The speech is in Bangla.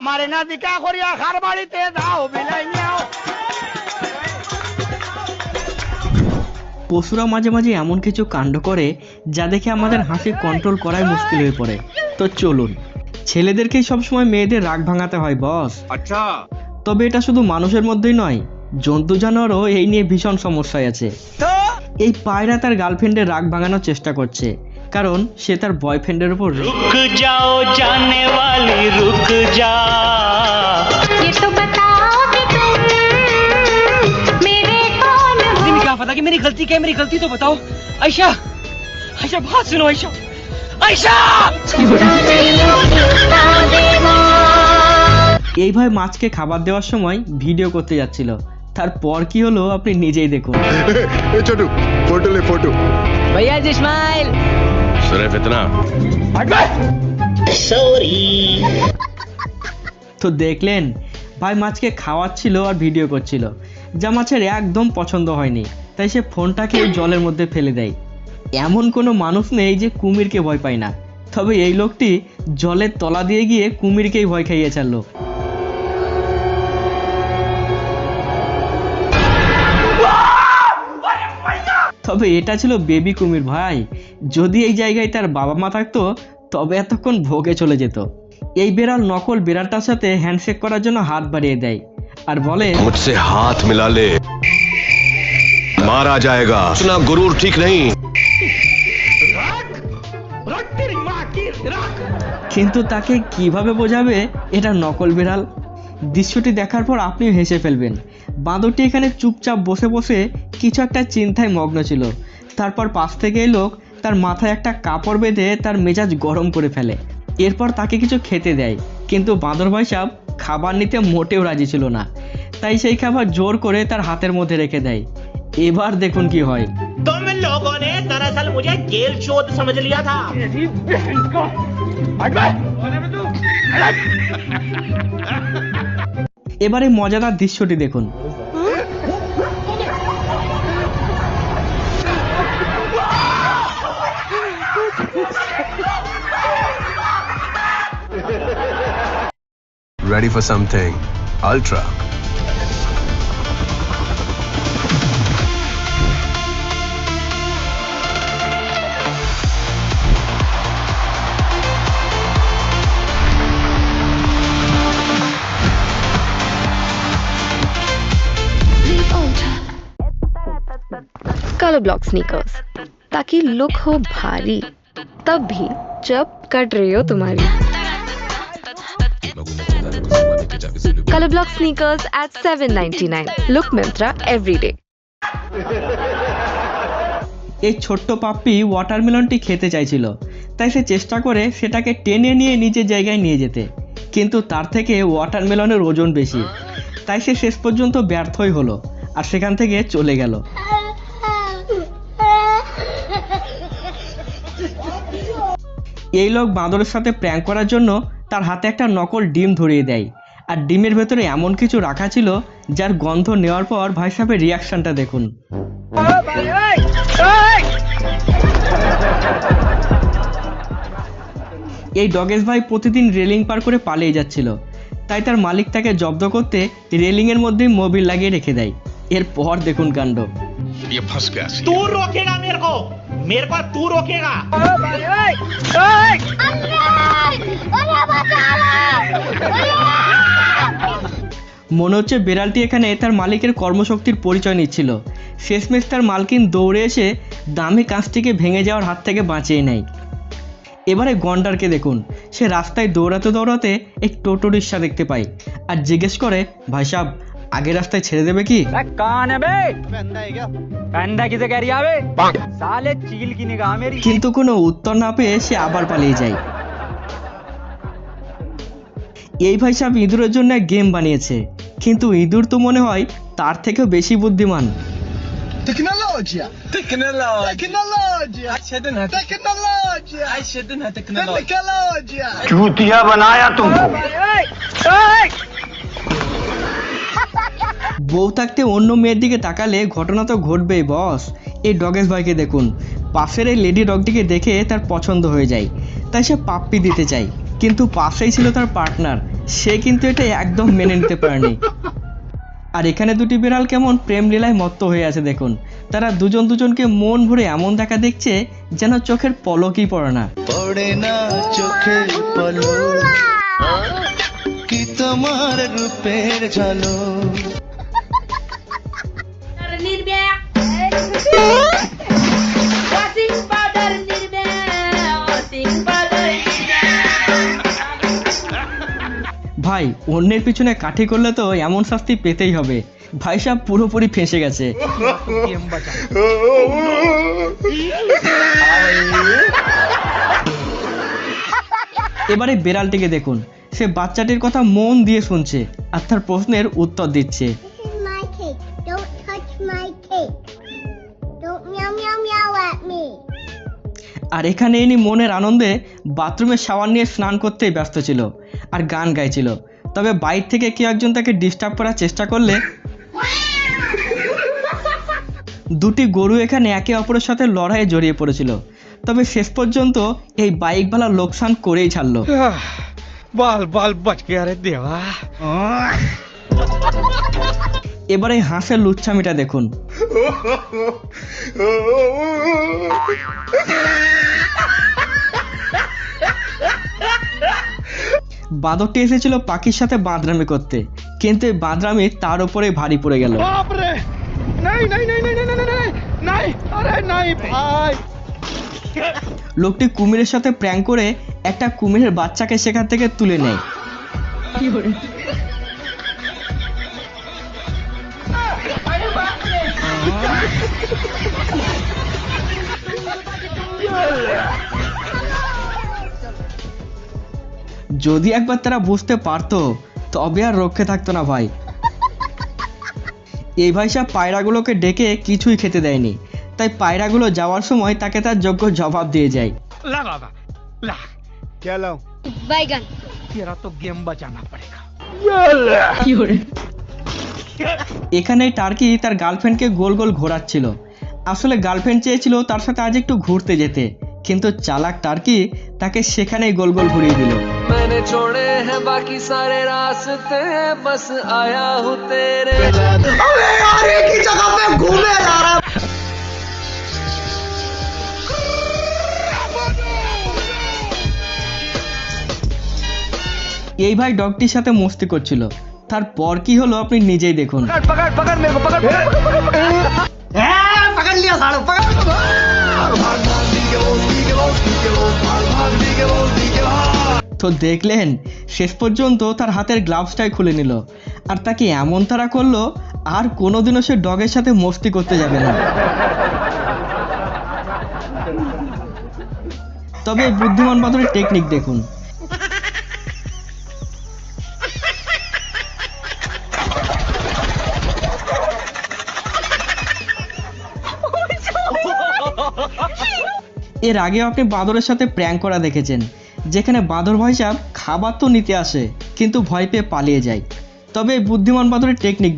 মারে না দিকা করিয়া খার বাড়িতে দাও বিলাই নিও। পশুরা মাঝে মাঝে এমন কিছু কাণ্ড করে যা দেখে আমাদের হাসি কন্ট্রোল করাই মুশকিল হয়ে পড়ে। তো চলুন, ছেলেদেরকেই সবসময় মেয়েদের রাগ ভাঙাতে হয় বস। আচ্ছা, তবে এটা শুধু মানুষের মধ্যেই নয়, জন্তু জানোয়ারও এই নিয়ে ভীষণ সমস্যায় আছে। এই পায়রা তার গার্লফ্রেন্ডের রাগ ভাঙানোর চেষ্টা করছে, কারণ সে তার বয়ফ্রেন্ডের উপর रुक जाओ जाने वाली रुक जा ये तो बताओ कि तुम मेरे कौन हो। क्या पता कि मेरी गलती क्या है, मेरी गलती तो बताओ। आयशा, आयशा बात सुनो। आयशा, आयशा এইভাবে মাছকে খাবার দেওয়ার সময় ভিডিও করতে যাচ্ছিল। তারপর কি হলো আপনি নিজেই দেখুন। छोटू फोटो ले फोटो। भैया जी स्माइल। सिर्फ इतना। তো দেখলেন, ভাই মাছকে খাওয়াচ্ছিল আর ভিডিও করছিল, যা মাছের একদম পছন্দ হয়নি। তাই সে ফোনটাকে জলের মধ্যে ফেলে দেয়। এমন কোনো মানুষ নেই যে কুমিরকে ভয় পায় না, তবে এই লোকটি জলের তলা দিয়ে গিয়ে কুমিরকেই ভয় খাইয়ে ছাড়লো। তবে এটা ছিল বেবি কুমির ভাই। যদি এই জায়গায় তার বাবা মা থাকতো তবে এতক্ষণ ভোগে চলে যেত। এই বিড়াল নকল বিড়ালটার সাথে হ্যান্ডশেক করার জন্য হাত বাড়িয়ে দেয় আর বলে, मुझसे हाथ मिला ले मारा जाएगा। इतना गुरूर ठीक नहीं। কিন্তু তাকে কিভাবে বোঝাবে এটা নকল বিড়াল? দৃশ্যটি দেখার পর আপনিও হেসে ফেলবেন। বাঁদরটি এখানে চুপচাপ বসে বসে কিছু একটা চিন্তায় মগ্ন ছিল। তারপর পাশ থেকে এই লোক তার মাথায় একটা কাপড় বেঁধে তার মেজাজ গরম করে ফেলে। এরপর তাকে কিছু খেতে দেয়, কিন্তু বাঁদর ভাই সাহেব খাবার নিতে মোটেও রাজি ছিল না। তাই সেই খাবার জোর করে তার হাতের মধ্যে রেখে দেয়। এবার দেখুন কি হয়। तुम लोगों ने दरअसल मुझे गेल चोद समझ लिया था। এবারে মজাদার দৃশ্যটি দেখুন। Ready for something ultra. Colour block sneakers, ताकि लुक हो भारी तब भी जब कट रही हो तुम्हारी। Colour block sneakers at $7.99. Look Myntra every day. এই ছোট্ট পাপ্পি ওয়াটারমেলনটি খেতে চাইছিল, তাই সে চেষ্টা করে সেটাকে টেনে নিয়ে নিজের জায়গায় নিয়ে যেতে, কিন্তু তার থেকে ওয়াটারমেলনের ওজন বেশি। তাই সে শেষ পর্যন্ত ব্যর্থই হলো আর সেখান থেকে চলে গেল। এই লোক বাঁদরের সাথে প্র্যাঙ্ক করার জন্য তার হাতে একটা নকল ডিম ধরিয়ে দেয়, আর ডিমের ভেতরে এমন কিছু রাখা ছিল যার গন্ধ নেওয়ার পর ভাই সাহেবের রিয়াকশনটা দেখুন। এই ডগেশ ভাই প্রতিদিন রেলিং পার করে পালিয়ে যাচ্ছিল, তাই তার মালিক তাকে জব্দ করতে রেলিংয়ের মধ্যেই মোবিল লাগিয়ে রেখে দেয়। এরপর দেখুন কাণ্ড। तू रोकेगा मेरे को तू रोकेगा। মনে হচ্ছে বিড়ালটি এখানে তার মালিকের কর্মশক্তির পরিচয় নিচ্ছিল। শেষমেশ তার মালকিন দৌড়ে এসে দামি কাঁচটিকে ভেঙে যাওয়ার হাত থেকে বাঁচিয়ে নেয়। এবারে গন্ডারকে দেখুন, সে রাস্তায় দৌড়াতে দৌড়াতে এক টোটো রিক্সা দেখতে পায় আর জিজ্ঞেস করে, ভাই সাহেব আগে রাস্তায় ছেড়ে দেবে কি? कौन है बे? अंधा किसे कह रही है बे? साले चील की निगाह मेरी। কিন্তু কোনো উত্তর না পেয়ে সে আবার পালিয়ে যায়। এই ভাই সাহেব ইঁদুরের জন্য এক গেম বানিয়েছে, কিন্তু ইঁদুর তো মনে হয় তার থেকেও বেশি বুদ্ধিমান। টেকনোলজিয়া টেকনোলজিয়া টেকনোলজিয়া টেকনোলজিয়া चूतिया बनाया तुमको। বউ থাকতে অন্য মেয়ের দিকে তাকালে ঘটনা তো ঘটবেই বস। এই ডগেশ ভাইকে দেখুন, পাশের এই লেডি ডগটিকে দেখে তার পছন্দ হয়ে যায়, তাই সে পাপ্পি দিতে চায়, কিন্তু পাশেই ছিল তার পার্টনার, সে কিন্তু এটা একদম মেনে নিতে পারেনি। আর এখানে দুটি বিড়াল কেমন প্রেম লীলায় মত্ত হয়ে আছে দেখুন। তারা দুজন দুজনকে মন ভরে এমন দেখা দেখছে যেন চোখের পলকই পড়ে না। পড়ে না চোখের পলক কি তোমার রূপের ঝলক। ভাই অন্যের পিছনে কাঠি করলে তো এমন শাস্তি পেতেই হবে। ভাই সাহেব পুরোপুরি ফেঁসে গেছে। এবারে বিড়ালটিকে দেখুন, সে বাচ্চাটির কথা মন দিয়ে শুনছে আর তার প্রশ্নের উত্তর দিচ্ছে। This is my cake. Don't touch my cake. Don't meow meow meow at me. আর এখানে ইনি মনের আনন্দে বাথরুমে শাওয়ার নিয়ে স্নান করতেই ব্যস্ত ছিল আর গান গাইছিল। তবে বাইরে থেকে কেউ একজন তাকে ডিস্টার্ব করার চেষ্টা করলে দুটি গরু এখানে একে অপরের সাথে লড়াইয়ে জড়িয়ে পড়েছিল। তবে শেষ পর্যন্ত এই বাইকওয়ালা লোকসান করেই ছাড়লো। बाल बाल बच गया रे देवा। এবারে হাঁসের লুচ্ছামিটা দেখুন। বাঁদরটি এসেছিল পাখির সাথে বাঁদরামি করতে, কিন্তু এই বাঁদরামি তার উপরে ভারী পড়ে গেল। बाप रे नहीं नहीं नहीं नहीं नहीं नहीं नहीं अरे नहीं भाई। লোকটি কুমিরের সাথে প্র্যাঙ্ক করে একটা কুমিরের বাচ্চাকে সেখান থেকে তুলে নেয়। যদি একবার তারা বুঝতে পারতো তবে আর রক্ষে থাকতো না ভাই। এই ভাই সাহেব পায়রাগুলোকে ডেকে কিছুই খেতে দেয়নি, তাই পায়রাগুলো যাওয়ার সময় তাকে তার যোগ্য জবাব দিয়ে যায়। ला बाबा ला क्या लाऊं? Baigan. तेरा तो गेम बचाना पड़ेगा। এখানে টার্কি তার গার্লফ্রেন্ডকে গোল গোল ঘোরাচ্ছিল। আসলে গার্লফ্রেন্ড চেয়েছিল তার সাথে আজ একটু ঘুরতে যেতে, কিন্তু চালাক টার্কি তাকে সেখানেই গোল গোল ঘুরিয়ে দিল। मैंने छोड़े हैं बाकी सारे रास्ते बस आया हूँ तेरे। अबे यार एक ही जगह पे घूमे जा रहा। এই ভাই ডগটির সাথে মস্তি করছিল, তারপর কি হলো আপনি নিজেই দেখুন। पकड़ पकड़ मेरे को पकड़ पकड़ लिया साड़ू पकड़। তো দেখলেন শেষ পর্যন্ত তার হাতের গ্লাভসটাই খুলে নিল আর তাকে এমন তাড়া করলো আর কোনোদিনও সে ডগের সাথে মস্তি করতে যাবে না। তবে বুদ্ধিমান বাদরের টেকনিক দেখুন। এর আগে আপনি বাঁদরের সাথে প্র্যাঙ্ক করা দেখেছেন, যেখানে বাঁদর ভাই সাহেব খাবার তো নিতে আসে কিন্তু ভয় পেয়ে পালিয়ে যায়। তবে বুদ্ধিমান বাঁদরের টেকনিক